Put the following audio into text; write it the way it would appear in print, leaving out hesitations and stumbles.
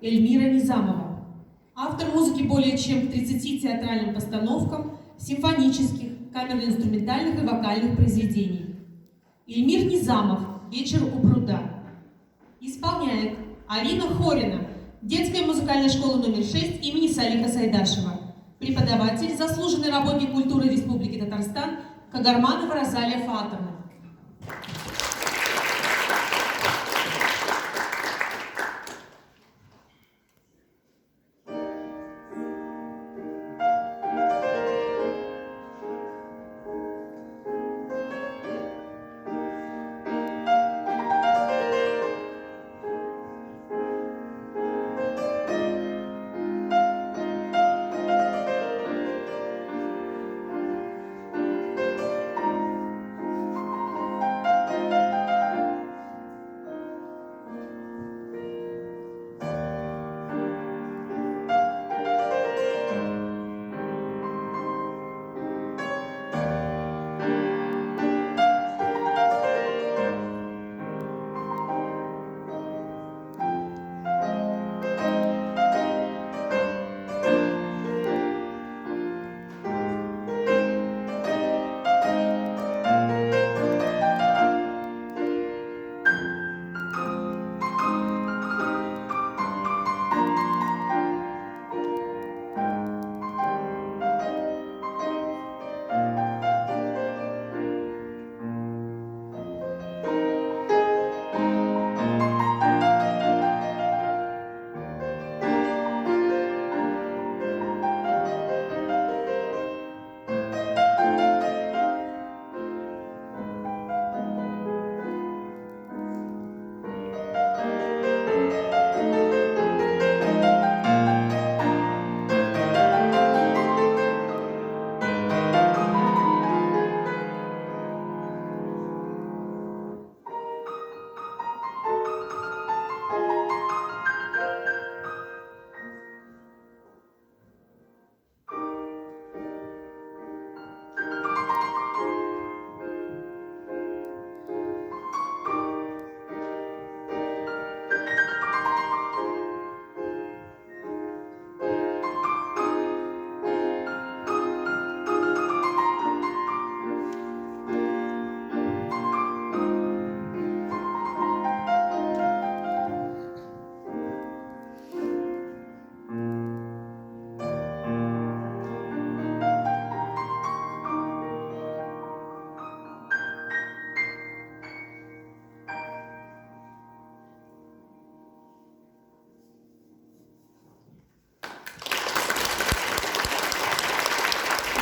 Эльмира Низамова. Автор музыки более чем к 30 театральным постановкам, симфонических, камерно-инструментальных и вокальных произведений. Эльмир Низамов «Вечер у пруда». Исполняет Арина Хорина, детская музыкальная школа номер 6 имени Салиха Сайдашева. Преподаватель, заслуженный работник культуры Республики Татарстан Кагарманова Розалия Фатовна.